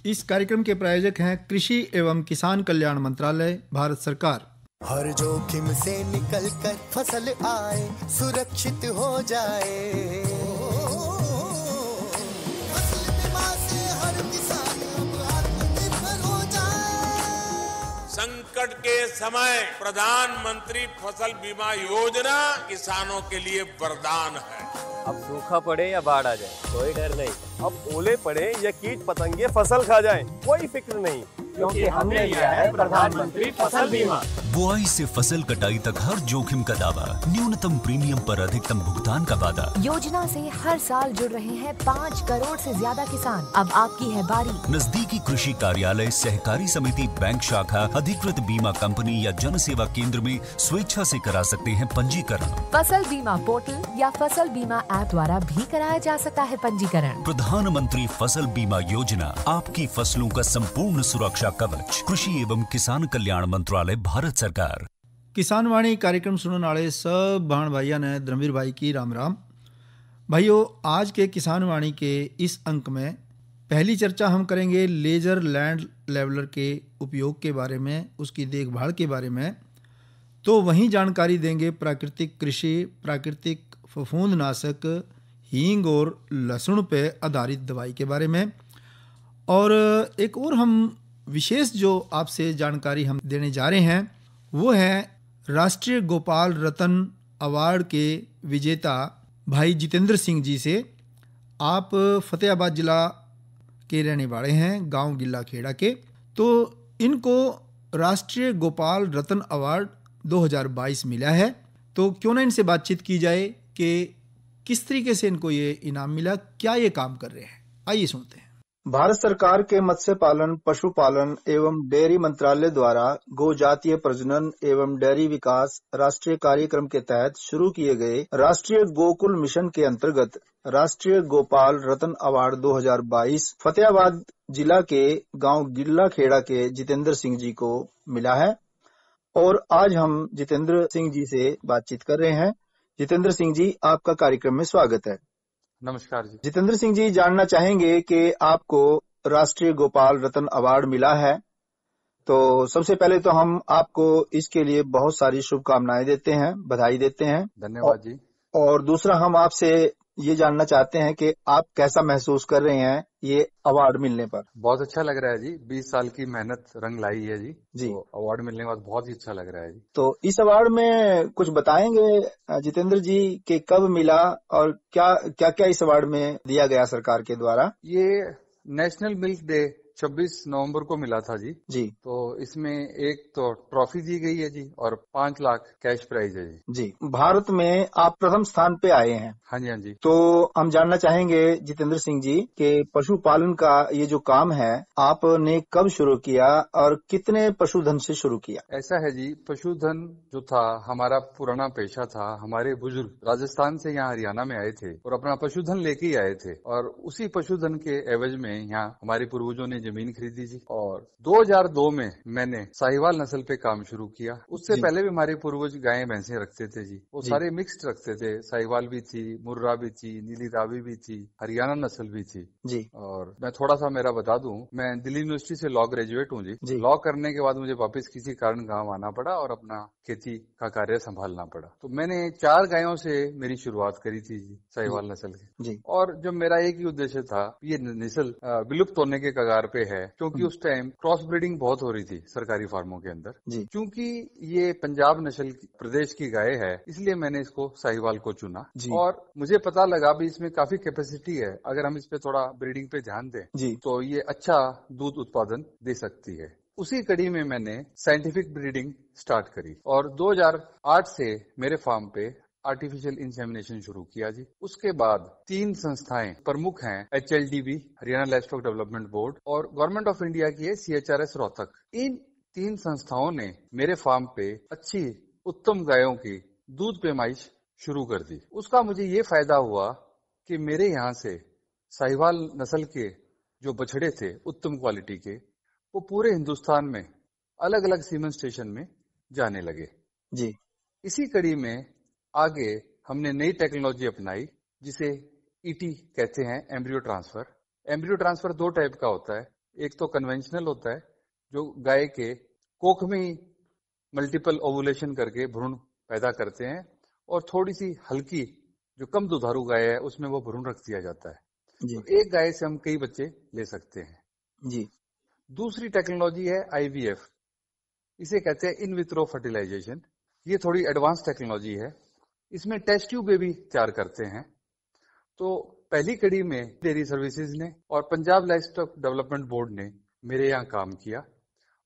इस कार्यक्रम के प्रायोजक हैं कृषि एवं किसान कल्याण मंत्रालय, भारत सरकार। हर जोखिम से निकल कर फसल आए, सुरक्षित हो जाए। फसल बीमा से हर किसान अब आत्मनिर्भर हो जाए। संकट के समय प्रधानमंत्री फसल बीमा योजना किसानों के लिए वरदान है। अब सूखा पड़े या बाढ़ आ जाए कोई डर नहीं, अब ओले पड़े या कीट पतंगे फसल खा जाए कोई फिक्र नहीं, क्योंकि हमने लिया है प्रधानमंत्री फसल बीमा। बुआई से फसल कटाई तक हर जोखिम का दावा, न्यूनतम प्रीमियम पर अधिकतम भुगतान का वादा। योजना से हर साल जुड़ रहे हैं 5 करोड़ से ज्यादा किसान। अब आपकी है बारी। नजदीकी कृषि कार्यालय, सहकारी समिति, बैंक शाखा, अधिकृत बीमा कंपनी या जन सेवा केंद्र में स्वेच्छा से करा सकते हैं पंजीकरण। फसल बीमा पोर्टल या फसल बीमा ऐप द्वारा भी कराया जा सकता है पंजीकरण। प्रधानमंत्री फसल बीमा योजना, आपकी फसलों का संपूर्ण सुरक्षा कवच। कृषि एवं किसान कल्याण मंत्रालय, भारत सरकार। किसान वाणी कार्यक्रम सुनने वाले सब भाण भाइयों ने धर्मवीर भाई की राम राम। भाइयों, आज के किसान वाणी के इस अंक में पहली चर्चा हम करेंगे लेजर लैंड लेवलर के उपयोग के बारे में, उसकी देखभाल के बारे में। तो वहीं जानकारी देंगे प्राकृतिक कृषि, प्राकृतिक फफूंदनाशक, हींग और लहसुन पे आधारित दवाई के बारे में। और एक और हम विशेष जो आपसे जानकारी हम देने जा रहे हैं वो है राष्ट्रीय गोपाल रतन अवार्ड के विजेता भाई जितेंद्र सिंह जी से। आप फतेहाबाद जिला के रहने वाले हैं, गांव गिल्ला खेड़ा के। तो इनको राष्ट्रीय गोपाल रतन अवार्ड 2022 मिला है। तो क्यों ना इनसे बातचीत की जाए कि किस तरीके से इनको ये इनाम मिला, क्या ये काम कर रहे हैं। आइए सुनते हैं। भारत सरकार के मत्स्य पालन, पशुपालन एवं डेयरी मंत्रालय द्वारा गो जातीय प्रजनन एवं डेयरी विकास राष्ट्रीय कार्यक्रम के तहत शुरू किए गए राष्ट्रीय गोकुल मिशन के अंतर्गत राष्ट्रीय गोपाल रतन अवार्ड 2022 फतेहाबाद जिला के गांव गिल्ला खेड़ा के जितेंद्र सिंह जी को मिला है। और आज हम जितेंद्र सिंह जी से बातचीत कर रहे हैं। जितेंद्र सिंह जी, आपका कार्यक्रम में स्वागत है। नमस्कार जी। जितेंद्र सिंह जी, जानना चाहेंगे कि आपको राष्ट्रीय गोपाल रतन अवार्ड मिला है, तो सबसे पहले तो हम आपको इसके लिए बहुत सारी शुभकामनाएं देते हैं, बधाई देते हैं। धन्यवाद जी। और दूसरा, हम आपसे ये जानना चाहते हैं कि आप कैसा महसूस कर रहे हैं ये अवार्ड मिलने पर। बहुत अच्छा लग रहा है जी, 20 साल की मेहनत रंग लाई है जी। तो अवार्ड मिलने के बाद बहुत ही अच्छा लग रहा है जी। तो इस अवार्ड में कुछ बताएंगे जितेंद्र जी कि कब मिला और क्या क्या क्या इस अवार्ड में दिया गया सरकार के द्वारा। ये नेशनल मिल्क डे 26 नवंबर को मिला था जी। तो इसमें एक तो ट्रॉफी दी गई है जी और 5 लाख कैश प्राइज है जी। भारत में आप प्रथम स्थान पे आए हैं। हाँ जी, हाँ जी। तो हम जानना चाहेंगे जितेंद्र सिंह जी कि पशुपालन का ये जो काम है आपने कब शुरू किया और कितने पशुधन से शुरू किया। ऐसा है जी, पशुधन जो था हमारा पुराना पेशा था। हमारे बुजुर्ग राजस्थान से यहाँ हरियाणा में आए थे और अपना पशुधन लेके ही आए थे और उसी पशुधन के एवज में यहाँ हमारे पूर्वजों ने जमीन खरीदी जी। और 2002 में मैंने साहिवाल नस्ल पे काम शुरू किया। उससे पहले भी हमारे पूर्वज गायें भैंसें रखते थे जी। वो सारे मिक्स्ड रखते थे, साहिवाल भी थी, मुर्रा भी थी, नीली रावी भी थी, हरियाणा नस्ल भी थी जी। और मैं थोड़ा सा मेरा बता दूं, मैं दिल्ली यूनिवर्सिटी से लॉ ग्रेजुएट हूँ जी। लॉ करने के बाद मुझे वापस किसी कारण गाँव आना पड़ा और अपना खेती का कार्य संभालना पड़ा। तो मैंने 4 गायों से मेरी शुरुआत करी थी जी, साहिवाल नस्ल की। और जब मेरा एक ही उद्देश्य था, ये नस्ल विलुप्त होने के कगार पे है क्योंकि उस टाइम क्रॉस ब्रीडिंग बहुत हो रही थी सरकारी फार्मों के अंदर। क्योंकि ये पंजाब नस्ल प्रदेश की गाय है, इसलिए मैंने इसको साहिवाल को चुना। और मुझे पता लगा भी इसमें काफी कैपेसिटी है, अगर हम इस पे थोड़ा ब्रीडिंग पे ध्यान दें तो ये अच्छा दूध उत्पादन दे सकती है। उसी कड़ी में मैंने साइंटिफिक ब्रीडिंग स्टार्ट करी और 2008 से मेरे फार्म पे आर्टिफिशियल इंसेमिनेशन शुरू किया जी। उसके बाद 3 संस्थाएं प्रमुख हैं, HLDB Haryana livestock development board और गवर्नमेंट ऑफ इंडिया की है CHRS रोहतक। इन 3 संस्थाओं ने मेरे फार्म पे अच्छी उत्तम गायों की दूध पैमाइश शुरू कर दी। उसका मुझे ये फायदा हुआ कि मेरे यहाँ से साहिवाल नस्ल के जो बछड़े थे उत्तम क्वालिटी के, वो पूरे हिंदुस्तान में अलग अलग सीमन स्टेशन में जाने लगे जी। इसी कड़ी में आगे हमने नई टेक्नोलॉजी अपनाई जिसे ET कहते हैं, embryo transfer. Embryo transfer 2 type का होता है, एक तो कन्वेंशनल होता है जो गाय के कोख में ही मल्टीपल ओवुलेशन करके भ्रूण पैदा करते हैं, और थोड़ी सी हल्की जो कम दुधारू गाय है उसमें वो भ्रूण रख दिया जाता है। तो एक गाय से हम कई बच्चे ले सकते हैं जी। दूसरी टेक्नोलॉजी है IVF, इसे कहते हैं इन विट्रो फर्टिलाइजेशन। ये थोड़ी एडवांस टेक्नोलॉजी है। इसमें टेस्ट ट्यूब बेबी तैयार करते हैं। तो पहली कड़ी में डेयरी सर्विसेज ने और पंजाब लाइवस्टॉक डेवलपमेंट बोर्ड ने मेरे यहाँ काम किया,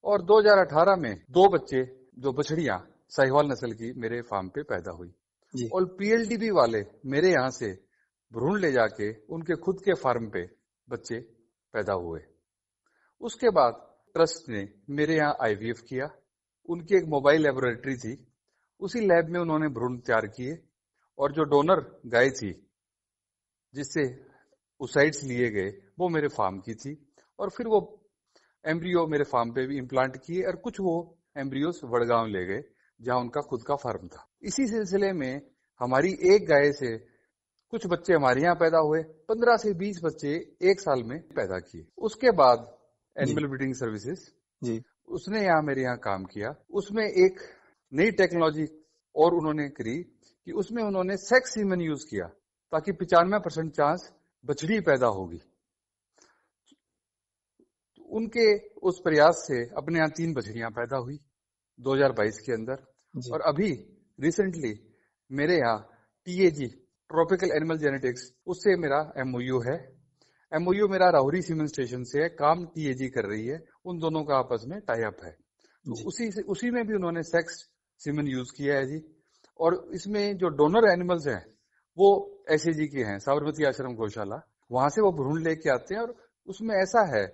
और 2018 में 2 बच्चे जो बछड़ियां साहिवाल नस्ल की मेरे फार्म पे पैदा हुई जी। और PLDB वाले मेरे यहाँ से भ्रूण ले जाके उनके खुद के फार्म पे बच्चे पैदा हुए। उसके बाद ट्रस्ट ने मेरे यहाँ IVF किया। उनकी एक मोबाइल लेबोरेटरी थी, उसी लैब में उन्होंने भ्रूण तैयार किए, और जो डोनर गाय थी जिससे ओसाइट्स लिए गए वो मेरे फार्म की थी, और फिर वो एम्ब्रियो मेरे फार्म पे भी इम्प्लांट किए, और कुछ वो एम्ब्रियोस वडगांव ले गए जहां उनका खुद का फार्म था। इसी सिलसिले में हमारी एक गाय से कुछ बच्चे हमारे यहाँ पैदा हुए, 15 से 20 बच्चे एक साल में पैदा किए। उसके बाद एनिमल ब्रीडिंग सर्विसेज जी, उसने यहाँ मेरे यहाँ काम किया। उसमें एक नई टेक्नोलॉजी और उन्होंने करी कि उसमें उन्होंने सेक्स सीमेन यूज किया ताकि 95% चांस बछड़ी पैदा होगी। उनके उस प्रयास से अपने यहाँ 3 बछड़ियां पैदा हुई 2022 के अंदर। और अभी रिसेंटली मेरे यहाँ TAG ट्रॉपिकल एनिमल जेनेटिक्स उससे मेरा MOU है। MOU मेरा राहुरी सीमेन स्टेशन से है, काम TAG कर रही है, उन दोनों का आपस में टाई अप है। तो उसी में भी उन्होंने सेक्स सीमेन यूज किया है जी। और इसमें जो डोनर एनिमल्स हैं वो SAG के हैं, साबरमती आश्रम गौशाला, वहां से वो भ्रूण लेके आते हैं। और उसमें ऐसा है,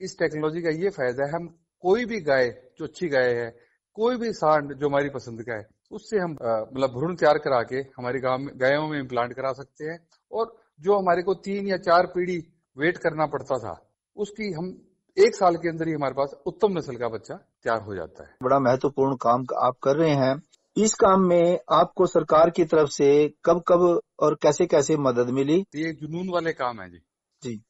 इस टेक्नोलॉजी का ये फायदा है, हम कोई भी गाय जो अच्छी गाय है, कोई भी सांड जो हमारी पसंद का है, उससे हम मतलब भ्रूण तैयार करा के हमारी गायों में इम्प्लांट करा सकते हैं। और जो हमारे को 3 या 4 पीढ़ी वेट करना पड़ता था, उसकी हम 1 साल के अंदर ही हमारे पास उत्तम नस्ल का बच्चा तैयार हो जाता है। बड़ा महत्वपूर्ण काम आप कर रहे हैं। इस काम में आपको सरकार की तरफ से कब कब और कैसे कैसे मदद मिली? ये जुनून वाले काम है जी। जी,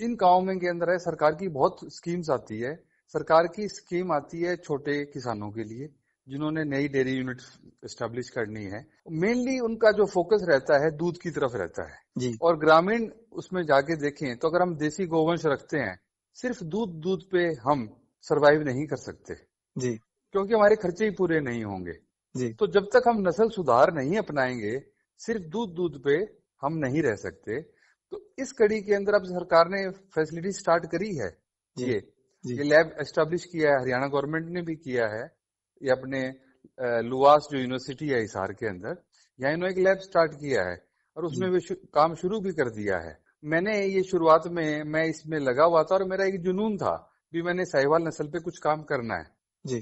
इन कामों के अंदर है, सरकार की बहुत स्कीम्स आती है। सरकार की स्कीम आती है छोटे किसानों के लिए जिन्होंने नई डेयरी यूनिट एस्टेब्लिश करनी है। मेनली उनका जो फोकस रहता है दूध की तरफ रहता है जी। और ग्रामीण उसमें जाके देखें तो अगर हम देसी गोवंश रखते हैं, सिर्फ दूध पे हम सरवाइव नहीं कर सकते जी, क्योंकि हमारे खर्चे ही पूरे नहीं होंगे जी। तो जब तक हम नस्ल सुधार नहीं अपनाएंगे, सिर्फ दूध पे हम नहीं रह सकते। तो इस कड़ी के अंदर अब सरकार ने फैसिलिटी स्टार्ट करी है। ये लैब एस्टेब्लिश किया है, हरियाणा गवर्नमेंट ने भी किया है। ये अपने लुवास जो यूनिवर्सिटी है हिसार के अंदर, यहाँ इन्होंने एक लैब स्टार्ट किया है और उसमें भी काम शुरू भी कर दिया है। मैंने ये शुरुआत में मैं इसमें लगा हुआ था और मेरा एक जुनून था भी मैंने साहिवाल नस्ल पे कुछ काम करना है जी।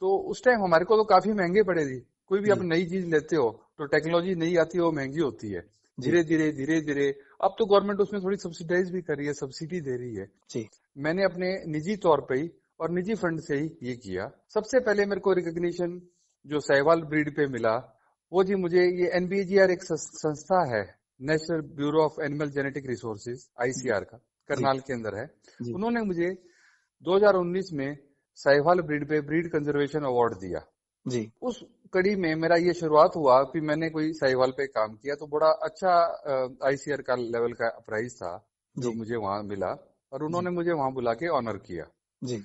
तो उस टाइम हमारे को तो काफी महंगे पड़े थी। कोई भी आप नई चीज लेते हो तो टेक्नोलॉजी नई आती है, वो महंगी होती है। धीरे धीरे अब तो गवर्नमेंट उसमें थोड़ी सब्सिडाइज भी कर रही है, सब्सिडी दे रही है जी। मैंने अपने निजी तौर पे ही और निजी फंड से ही ये किया। सबसे पहले मेरे को रिकॉग्निशन जो साहिवाल ब्रीड पे मिला वो जी मुझे ये NBGR एक संस्था है, national bureau of animal genetic resources ICR का, करनाल के अंदर है। उन्होंने मुझे 2019 में साहिवाल ब्रीड पे ब्रीड कंजर्वेशन अवार्ड दिया जी। उस कड़ी में मेरा ये शुरुआत हुआ कि मैंने कोई साहिवाल पे काम किया तो बड़ा अच्छा ICR का लेवल का प्राइज था जो मुझे वहां मिला और उन्होंने मुझे वहां बुला के ऑनर किया जी।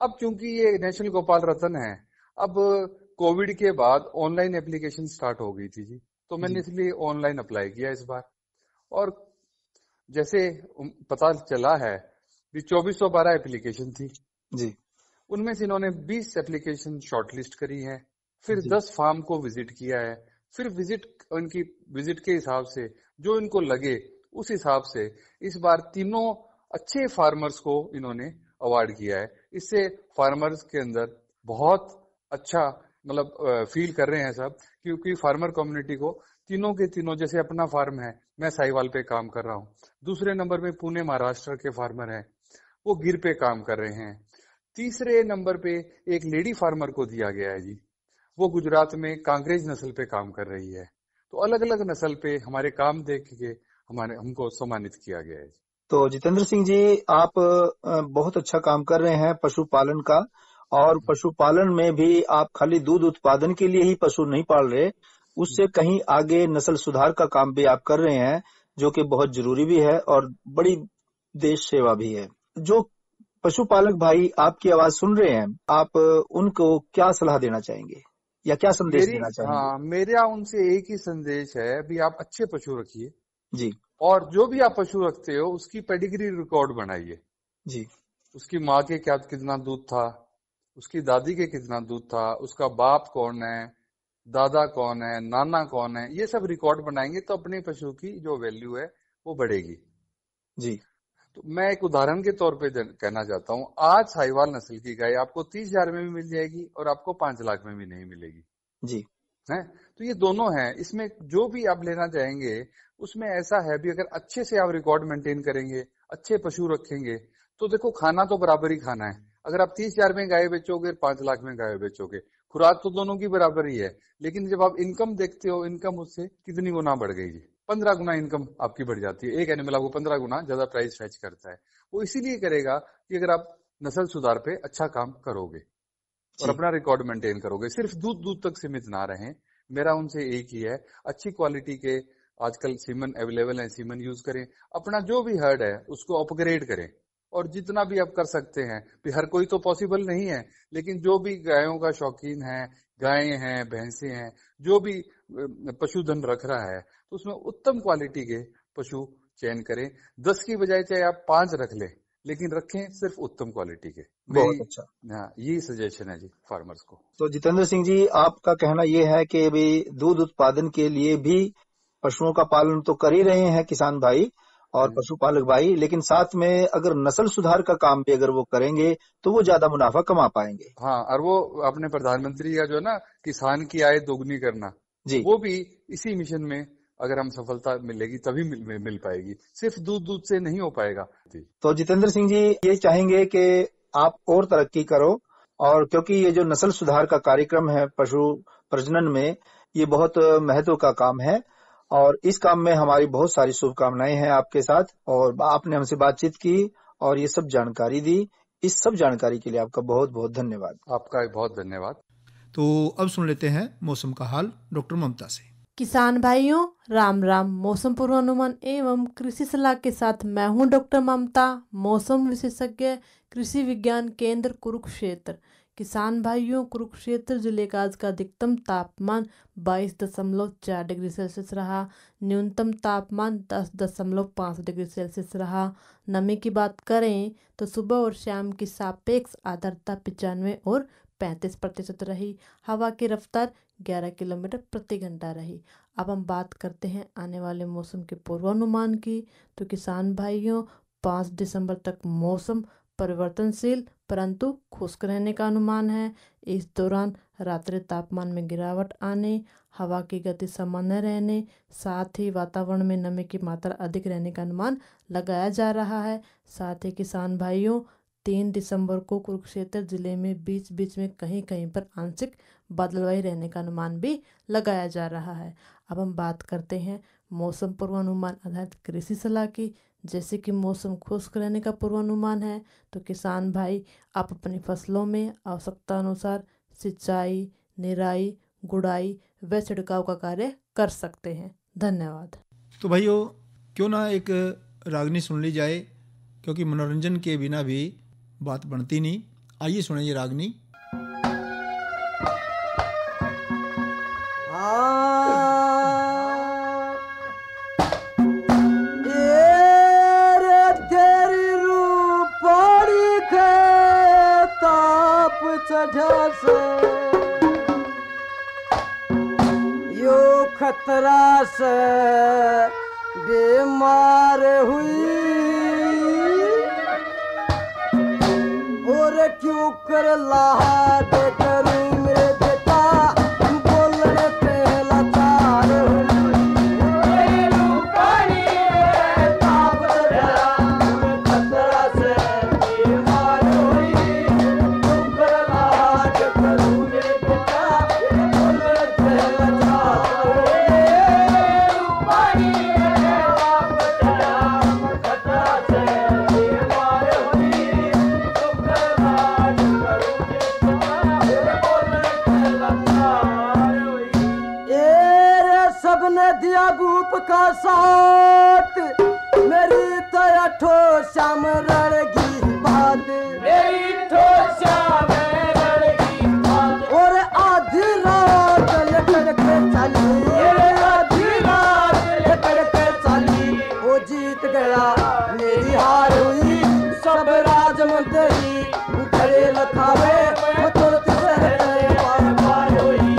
अब चूंकि ये नेशनल गोपाल रत्न है, अब कोविड के बाद ऑनलाइन एप्लीकेशन स्टार्ट हो गई थी जी, तो मैंने इसलिए ऑनलाइन अप्लाई किया इस बार। और जैसे पता चला है कि 2412 एप्लीकेशन थी जी। उनमें से इन्होंने 20 एप्लीकेशन शॉर्टलिस्ट करी है, फिर 10 फार्म को विजिट किया है, फिर उनकी विजिट के हिसाब से जो इनको लगे उस हिसाब से इस बार 3 अच्छे फार्मर्स को इन्होंने अवार्ड किया है। इससे फार्मर्स के अंदर बहुत अच्छा मतलब फील कर रहे हैं सब, क्योंकि फार्मर कम्युनिटी को तीनों के तीनों, जैसे अपना फार्म है, मैं साहिवाल पे काम कर रहा हूँ, दूसरे नंबर पे पुणे महाराष्ट्र के फार्मर हैं वो गिर पे काम कर रहे हैं, तीसरे नंबर पे एक लेडी फार्मर को दिया गया है जी, वो गुजरात में कांग्रेज नस्ल पे काम कर रही है। तो अलग अलग नस्ल पे हमारे काम देख के हमको सम्मानित किया गया है। तो जितेंद्र सिंह जी, आप बहुत अच्छा काम कर रहे हैं पशुपालन का, और पशुपालन में भी आप खाली दूध उत्पादन के लिए ही पशु नहीं पाल रहे, उससे कहीं आगे नस्ल सुधार का काम भी आप कर रहे हैं, जो कि बहुत जरूरी भी है और बड़ी देश सेवा भी है। जो पशुपालक भाई आपकी आवाज सुन रहे हैं, आप उनको क्या सलाह देना चाहेंगे या क्या संदेश देना चाहेंगे? हाँ, मेरा उनसे एक ही संदेश है, भी आप अच्छे पशु रखिए जी, और जो भी आप पशु रखते हो उसकी पेडिग्री रिकॉर्ड बनाइए जी। उसकी माँ के क्या कितना दूध था, उसकी दादी के कितना दूध था, उसका बाप कौन है, दादा कौन है, नाना कौन है, ये सब रिकॉर्ड बनाएंगे तो अपने पशु की जो वैल्यू है वो बढ़ेगी जी। तो मैं एक उदाहरण के तौर पे कहना चाहता हूँ, आज साहिवाल नस्ल की गाय आपको 30,000 में भी मिल जाएगी और आपको 5 लाख में भी नहीं मिलेगी जी, है। तो ये दोनों हैं, इसमें जो भी आप लेना चाहेंगे उसमें ऐसा है भी, अगर अच्छे से आप रिकॉर्ड मेंटेन करेंगे, अच्छे पशु रखेंगे, तो देखो खाना तो बराबर ही खाना है। अगर आप 30,000 में गाय बेचोगे, 5 लाख में गाय बेचोगे, खुराक तो दोनों की बराबर ही है, लेकिन जब आप इनकम देखते हो, इनकम उससे कितनी गुना बढ़ गई, 15 गुना इनकम आपकी बढ़ जाती है। एक एनिमल आपको 15 गुना ज्यादा प्राइस फेच करता है। वो इसीलिए करेगा कि अगर आप नस्ल सुधार पे अच्छा काम करोगे और अपना रिकॉर्ड मेंटेन करोगे, सिर्फ दूध तक सीमित ना रहें। मेरा उनसे एक ही है, अच्छी क्वालिटी के आजकल सीमन अवेलेबल है, सीमन यूज करें, अपना जो भी हर्ड है उसको अपग्रेड करें, और जितना भी आप कर सकते हैं, हर कोई तो पॉसिबल नहीं है, लेकिन जो भी गायों का शौकीन है, गायें हैं, भैंसे हैं, जो भी पशुधन रख रहा है, तो उसमें उत्तम क्वालिटी के पशु चयन करें। 10 की बजाय चाहे आप 5 रख ले, लेकिन रखें सिर्फ उत्तम क्वालिटी के। बहुत अच्छा। हाँ, यही सजेशन है जी फार्मर्स को। तो जितेंद्र सिंह जी, आपका कहना यह है कि भी दूध उत्पादन के लिए भी पशुओं का पालन तो कर ही रहे हैं किसान भाई और पशुपालक भाई, लेकिन साथ में अगर नस्ल सुधार का काम भी अगर वो करेंगे तो वो ज्यादा मुनाफा कमा पाएंगे। हाँ, और वो अपने प्रधानमंत्री का जो है ना, किसान की आय दोगुनी करना जी, वो भी इसी मिशन में अगर हम सफलता मिलेगी तभी मिल पाएगी, सिर्फ दूध से नहीं हो पाएगा। तो जितेंद्र सिंह जी, ये चाहेंगे कि आप और तरक्की करो, और क्योंकि ये जो नस्ल सुधार का कार्यक्रम है पशु प्रजनन में, ये बहुत महत्व का काम है, और इस काम में हमारी बहुत सारी शुभकामनाएं हैं आपके साथ, और आपने हमसे बातचीत की और ये सब जानकारी दी। इस सब जानकारी के लिए आपका बहुत बहुत धन्यवाद। आपका बहुत धन्यवाद। तो अब सुन लेते हैं मौसम का हाल डॉक्टर ममता से। किसान भाइयों, राम राम। मौसम पूर्वानुमान एवं कृषि सलाह के साथ मैं हूं डॉक्टर ममता, मौसम विशेषज्ञ, कृषि विज्ञान केंद्र कुरुक्षेत्र। किसान भाइयों, कुरुक्षेत्र जिले का आज का अधिकतम तापमान 22.4 डिग्री सेल्सियस रहा, न्यूनतम तापमान 10.5 डिग्री सेल्सियस रहा। नमी की बात करें तो सुबह और शाम की सापेक्ष आर्द्रता 95 और 35% रही। हवा की रफ्तार 11 किलोमीटर प्रति घंटा रही। अब हम बात करते हैं आने वाले मौसम के पूर्वानुमान की। तो किसान भाइयों, 5 दिसंबर तक मौसम परिवर्तनशील परंतु खुश्क रहने का अनुमान है। इस दौरान रात्रि तापमान में गिरावट आने, हवा की गति सामान्य रहने, साथ ही वातावरण में नमी की मात्रा अधिक रहने का अनुमान लगाया जा रहा है। साथ ही किसान भाइयों, 3 दिसंबर को कुरुक्षेत्र जिले में बीच बीच में कहीं कहीं पर आंशिक बादलवाई रहने का अनुमान भी लगाया जा रहा है। अब हम बात करते हैं मौसम पूर्वानुमान आधारित कृषि सलाह की। जैसे कि मौसम खुश्क रहने का पूर्वानुमान है, तो किसान भाई आप अपनी फसलों में आवश्यकता अनुसार सिंचाई, निराई, गुड़ाई व छिड़काव का कार्य कर सकते हैं। धन्यवाद। तो भाइयों, क्यों ना एक रागनी सुन ली जाए, क्योंकि मनोरंजन के बिना भी बात बनती नहीं। आइए सुने ये रागनी। यो खतरा से बीमार हुई और क्यों कर लाड करूं मेरे बेटा, बोलने पे लाचार खतरा से बीमार हुई, क्यों कर लाड करूं मेरे बेटा, बोलने पे लाचार खतरा से श्याम रणगी बात, मेरी ठो श्याम रणगी बात। और आधी रात लेकर के चली, आधी रात लेकर के चली, वो जीत गया मेरी हार हुई। सब राजमंत्री खड़े लखावे, वो तुरंत सहते पार पार हुई।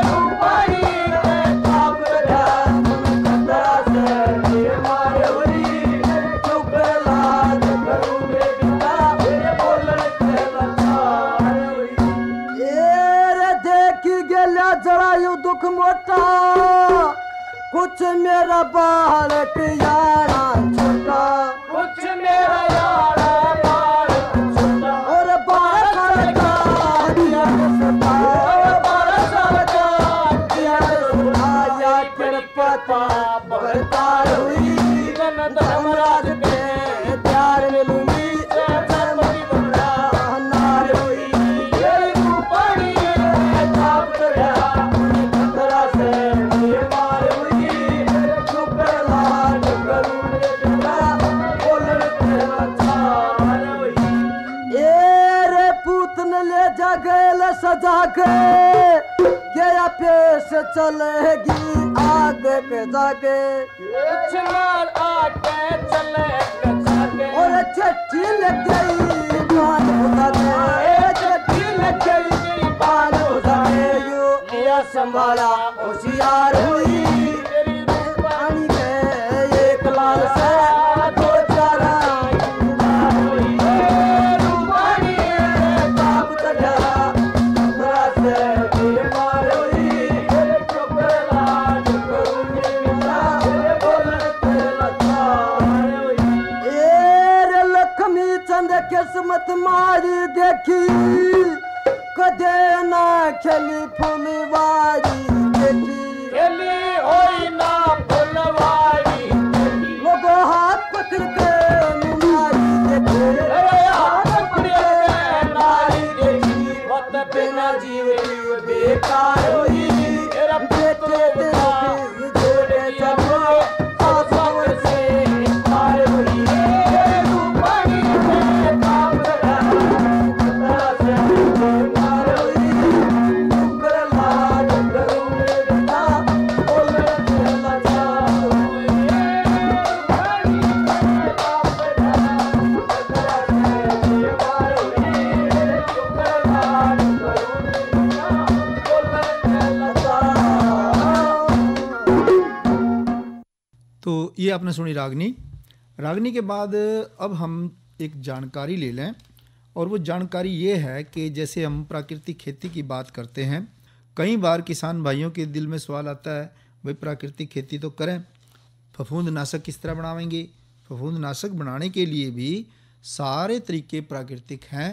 रूपाई में काप गया खतरा से ये मार हुई। चुप लाज करूं मैं बिता, बोलन से लाचार हुई। रे देखी गेला जरायु दुख मोटा, कुछ मेरा बालक यारा छोटा, कुछ मेरा यारा बालक छोटा। और 12 साल का दिया सता, 12 साल का दिया सता। या कृपा बरतार हुई, धर्मराज के प्यार मिलूंगी, धर्मरी बड़ा नार हुई। ये रूपाणी ताप गया खतरा से ये मार हुई। चुप लाज करूं बिता, बोलन से लाचार हुई। ए रे पूतन ले जा गए सजा के, गया पेश चलेगी आगे के जाके, आगे चले और चिट्ठी लग गई पान उतारे, चिट्ठी लग गई पान उतारे। यो संभाला होशियार हुई, पानी के एक लाल से दो चार हुई। रूपाणी ताप चढ़ा खतरा से ये मार हुई। चुप लाज करूं बिता, बोलन से लाचार हुई। रे लक्ष्मी चंद किस्मत मारी देखी, कदे ना खेली फुलवारी देखी, खेली होई ना फुलवारी देखी। लोगों हाथ पकड़ के नारी देखी, हाथ पकड़ के नारी देखी। वत बिना जीव बेकार हुई, बेटे तेरे जोड़े जब आसाव से पार हुई। रूपाणी में ताप गया खतरा से ये मार हुई। चुप लाज करूं बिता, बोलन से लाचार हुई। रूपाणी में ताप गया खतरा से ये मार हुई। चुप लाज करूं बिता, बोलन से लाचार। तो ये आपने सुनी रागनी। रागनी के बाद अब हम एक जानकारी ले लें, और वो जानकारी ये है कि जैसे हम प्राकृतिक खेती की बात करते हैं, कई बार किसान भाइयों के दिल में सवाल आता है, भाई प्राकृतिक खेती तो करें, फफूंदनाशक किस तरह बनावेंगे। फफूंदनाशक बनाने के लिए भी सारे तरीके प्राकृतिक हैं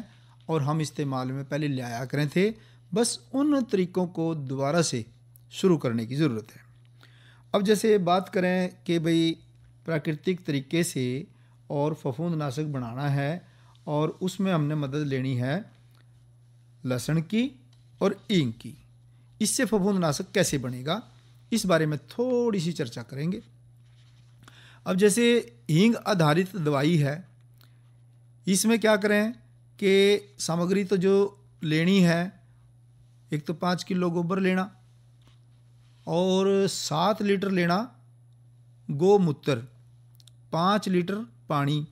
और हम इस्तेमाल में पहले लाया करें थे, बस उन तरीकों को दोबारा से शुरू करने की ज़रूरत है। अब जैसे बात करें कि भाई प्राकृतिक तरीके से और फफूंदनाशक बनाना है, और उसमें हमने मदद लेनी है लहसुन की और हींग की। इससे फफूंदनाशक कैसे बनेगा, इस बारे में थोड़ी सी चर्चा करेंगे। अब जैसे हींग आधारित दवाई है, इसमें क्या करें कि सामग्री तो जो लेनी है, एक तो 5 किलो गोबर लेना और 7 लीटर लेना गोमूत्र, 5 लीटर पानी,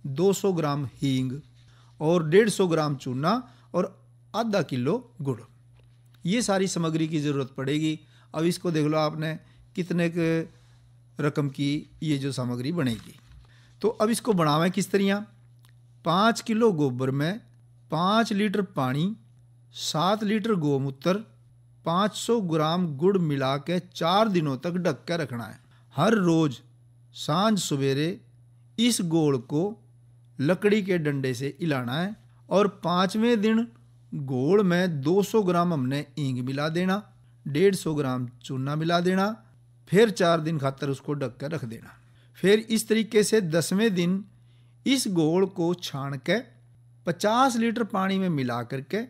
200 ग्राम हींग और 150 ग्राम चूना और आधा किलो गुड़। ये सारी सामग्री की ज़रूरत पड़ेगी। अब इसको देख लो आपने कितने रकम की ये जो सामग्री बनेगी। तो अब इसको बनावें किस तरह। 5 किलो गोबर में 5 लीटर पानी, 7 लीटर गोमूत्र, 500 ग्राम गुड़ मिला के 4 दिनों तक ढक के रखना है। हर रोज़ सांझ सवेरे इस घोल को लकड़ी के डंडे से हिलाना है और 5वें दिन घोल में 200 ग्राम हमने हींग मिला देना, 150 ग्राम चूना मिला देना, फिर 4 दिन खातर उसको ढक कर रख देना। फिर इस तरीके से 10वें दिन इस घोल को छान के 50 लीटर पानी में मिला करके,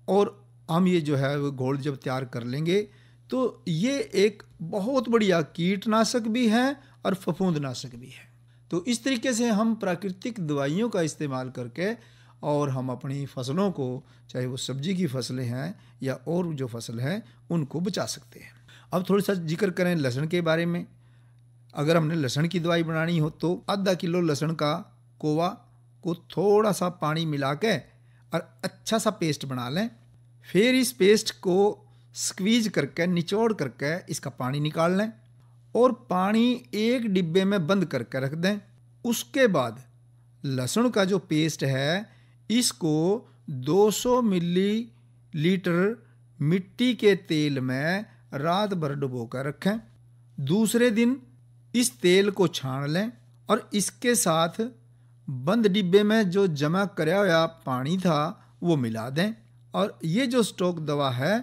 और हम ये जो है वो घोल जब तैयार कर लेंगे तो ये एक बहुत बढ़िया कीटनाशक भी है और फफूंदनाशक भी है। तो इस तरीके से हम प्राकृतिक दवाइयों का इस्तेमाल करके और हम अपनी फसलों को, चाहे वो सब्जी की फसलें हैं या और जो फसल है, उनको बचा सकते हैं। अब थोड़ा सा जिक्र करें लहसुन के बारे में। अगर हमने लहसुन की दवाई बनानी हो तो आधा किलो लहसुन का कोवा को थोड़ा सा पानी मिला के और अच्छा सा पेस्ट बना लें। फिर इस पेस्ट को स्क्वीज करके, निचोड़ करके इसका पानी निकाल लें और पानी एक डिब्बे में बंद करके रख दें। उसके बाद लहसुन का जो पेस्ट है इसको 200 मिलीलीटर मिट्टी के तेल में रात भर डुबो कर रखें। दूसरे दिन इस तेल को छान लें और इसके साथ बंद डिब्बे में जो जमा कराया हुआ पानी था वो मिला दें। और ये जो स्टॉक दवा है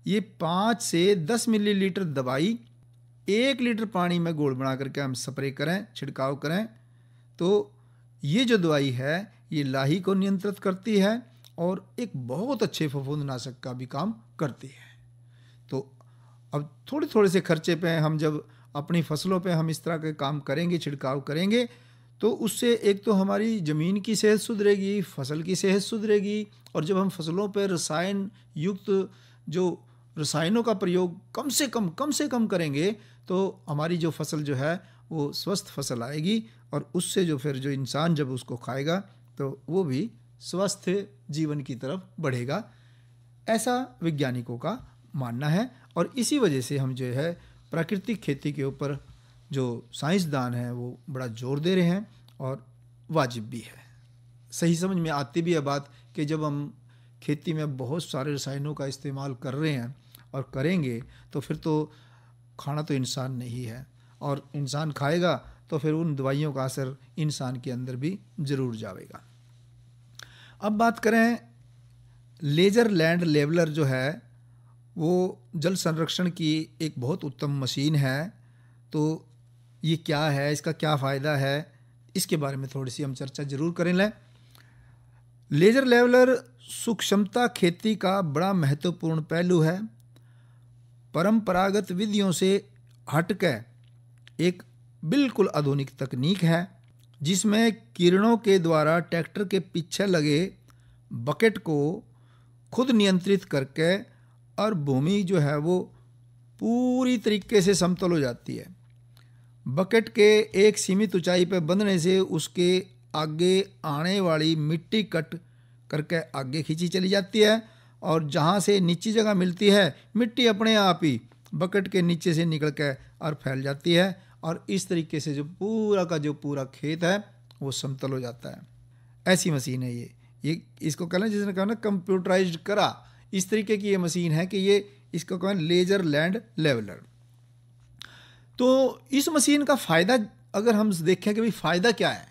ये 5 से 10 मिलीलीटर दवाई 1 लीटर पानी में घोल बना करके हम स्प्रे करें, छिड़काव करें। तो ये जो दवाई है ये लाही को नियंत्रित करती है और एक बहुत अच्छे फफूंदनाशक का भी काम करती है। तो अब थोड़े थोड़े से खर्चे पे हम जब अपनी फसलों पे हम इस तरह के काम करेंगे, छिड़काव करेंगे, तो उससे एक तो हमारी ज़मीन की सेहत सुधरेगी, फसल की सेहत सुधरेगी। और जब हम फसलों पर रसायन युक्त जो रसायनों का प्रयोग कम से कम करेंगे तो हमारी जो फसल जो है वो स्वस्थ फसल आएगी और उससे जो फिर जो इंसान जब उसको खाएगा तो वो भी स्वस्थ जीवन की तरफ बढ़ेगा, ऐसा वैज्ञानिकों का मानना है। और इसी वजह से हम जो है प्राकृतिक खेती के ऊपर जो साइंसदान हैं वो बड़ा जोर दे रहे हैं और वाजिब भी है। सही समझ में आती भी है बात कि जब हम खेती में बहुत सारे रसायनों का इस्तेमाल कर रहे हैं और करेंगे तो फिर तो खाना तो इंसान नहीं है और इंसान खाएगा तो फिर उन दवाइयों का असर इंसान के अंदर भी ज़रूर जाएगा। अब बात करें लेजर लैंड लेवलर जो है वो जल संरक्षण की एक बहुत उत्तम मशीन है। तो ये क्या है, इसका क्या फ़ायदा है, इसके बारे में थोड़ी सी हम चर्चा ज़रूर करें लें। लेजर लेवलर सूक्ष्मता खेती का बड़ा महत्वपूर्ण पहलू है। परंपरागत विधियों से हटकर एक बिल्कुल आधुनिक तकनीक है जिसमें किरणों के द्वारा ट्रैक्टर के पीछे लगे बकेट को खुद नियंत्रित करके और भूमि जो है वो पूरी तरीके से समतल हो जाती है। बकेट के एक सीमित ऊंचाई पर बंधने से उसके आगे आने वाली मिट्टी कट करके आगे खींची चली जाती है और जहाँ से नीची जगह मिलती है मिट्टी अपने आप ही बकेट के नीचे से निकल के और फैल जाती है और इस तरीके से जो पूरा खेत है वो समतल हो जाता है। ऐसी मशीन है ये इसको कहना, जिसने कहा ना कंप्यूटराइज्ड करा, इस तरीके की ये मशीन है कि ये इसको कहना लेजर लैंड लेवलर। तो इस मशीन का फ़ायदा अगर हम देखें कि भाई फ़ायदा क्या है,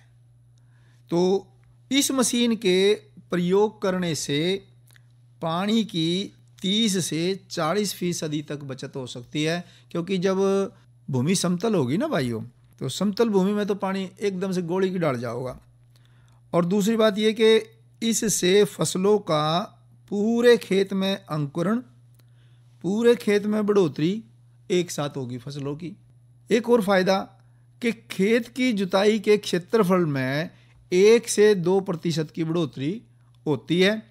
तो इस मशीन के प्रयोग करने से पानी की 30 से 40% तक बचत हो सकती है। क्योंकि जब भूमि समतल होगी ना भाइयों, तो समतल भूमि में तो पानी एकदम से गोली की डाल जाओगा। और दूसरी बात यह कि इससे फसलों का पूरे खेत में अंकुरण, पूरे खेत में बढ़ोतरी एक साथ होगी फसलों की। एक और फ़ायदा कि खेत की जुताई के क्षेत्रफल में 1 से 2% की बढ़ोतरी होती है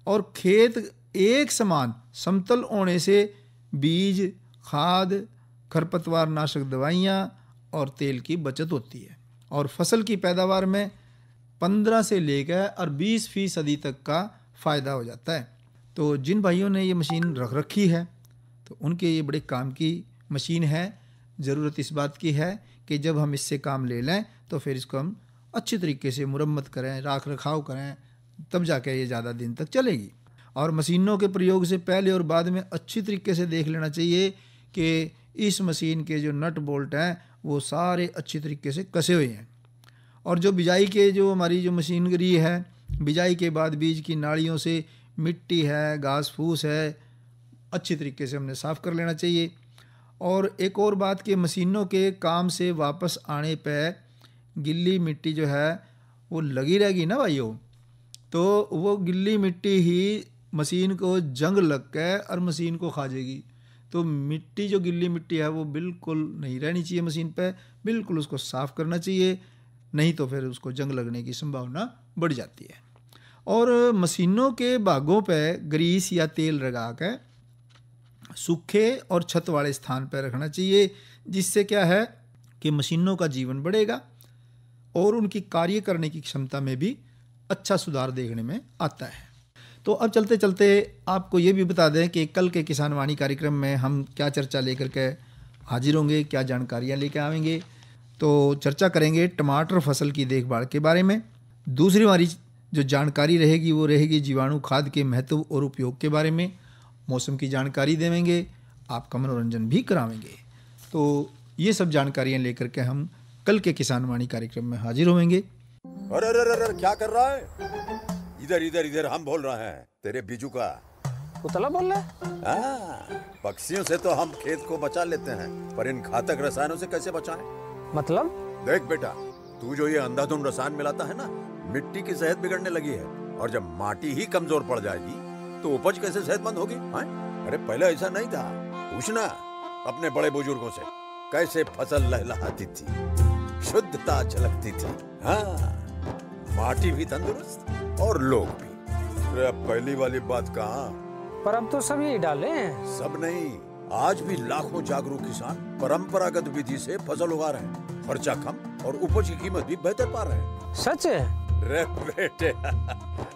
और खेत एक समान समतल होने से बीज, खाद, खरपतवार नाशक दवाइयाँ और तेल की बचत होती है और फसल की पैदावार में 15 से लेकर और 20% तक का फ़ायदा हो जाता है। तो जिन भाइयों ने ये मशीन रख रखी है तो उनके ये बड़े काम की मशीन है। ज़रूरत इस बात की है कि जब हम इससे काम ले लें तो फिर इसको हम अच्छी तरीके से मुरम्मत करें, राख रखाव करें, तब जाके ये ज़्यादा दिन तक चलेगी। और मशीनों के प्रयोग से पहले और बाद में अच्छी तरीके से देख लेना चाहिए कि इस मशीन के जो नट बोल्ट हैं वो सारे अच्छी तरीके से कसे हुए हैं। और जो बिजाई के जो हमारी जो मशीनरी है, बिजाई के बाद बीज की नालियों से मिट्टी है, घास फूस है, अच्छी तरीके से हमने साफ़ कर लेना चाहिए। और एक और बात कि मशीनों के काम से वापस आने पर गिल्ली मिट्टी जो है वो लगी रहेगी ना भाइयों, तो वो गिल्ली मिट्टी ही मशीन को जंग लग के और मशीन को खा जाएगी। तो मिट्टी जो गिल्ली मिट्टी है वो बिल्कुल नहीं रहनी चाहिए मशीन पे, बिल्कुल उसको साफ़ करना चाहिए। नहीं तो फिर उसको जंग लगने की संभावना बढ़ जाती है। और मशीनों के भागों पर ग्रीस या तेल लगा कर सूखे और छत वाले स्थान पर रखना चाहिए, जिससे क्या है कि मशीनों का जीवन बढ़ेगा और उनकी कार्य करने की क्षमता में भी अच्छा सुधार देखने में आता है। तो अब चलते चलते आपको ये भी बता दें कि कल के किसान वाणी कार्यक्रम में हम क्या चर्चा लेकर के हाजिर होंगे, क्या जानकारियाँ लेकर आएंगे। तो चर्चा करेंगे टमाटर फसल की देखभाल के बारे में। दूसरी हमारी जो जानकारी रहेगी वो रहेगी जीवाणु खाद के महत्व और उपयोग के बारे में। मौसम की जानकारी देवेंगे, आपका मनोरंजन भी करावेंगे। तो ये सब जानकारियाँ लेकर के हम कल के किसान वाणी कार्यक्रम में हाजिर होंगे। अरे अरे अरे क्या कर रहा है? इधर इधर इधर हम बोल रहे हैं तेरे बीजू का। पुतला बोल रहा है? पक्षियों से तो हम खेत को बचा लेते हैं, पर इन घातक रसायनों से कैसे बचाएं? मतलब? देख बेटा, तू जो ये अंधाधुंध रसायन मिलाता है ना, मिट्टी की सेहत बिगड़ने लगी है। और जब माटी ही कमजोर पड़ जाएगी तो उपज कैसे सेहतमंद होगी? अरे पहले ऐसा नहीं था। पूछना अपने बड़े बुजुर्गों से, कैसे फसल लहलहाती थी, शुद्धता झलकती थी। हाँ, माटी भी तंदुरुस्त और लोग भी। अरे अब पहली वाली बात कहाँ? पर अब तो सब यही डाले हैं। सब नहीं, आज भी लाखों जागरूक किसान परंपरागत विधि से फसल उगा रहे हैं। खर्चा कम और उपज की कीमत भी बेहतर पा रहे हैं। सच है? रे बेटे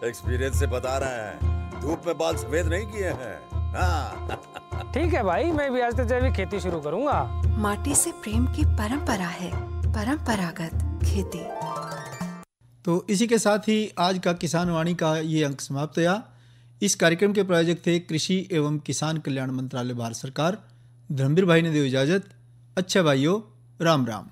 एक्सपीरियंस से बता रहे हैं, धूप में बाल सफेद नहीं किए हैं। हाँ। ठीक है भाई, मैं भी आज से जैविक खेती शुरू करूंगा। माटी से प्रेम की परंपरा है, परंपरागत खेती। तो इसी के साथ ही आज का किसान वाणी का ये अंक समाप्त हुआ। इस कार्यक्रम के प्रायोजक थे कृषि एवं किसान कल्याण मंत्रालय, भारत सरकार। धर्मवीर भाई ने दी इजाजत। अच्छा भाइयों, राम राम।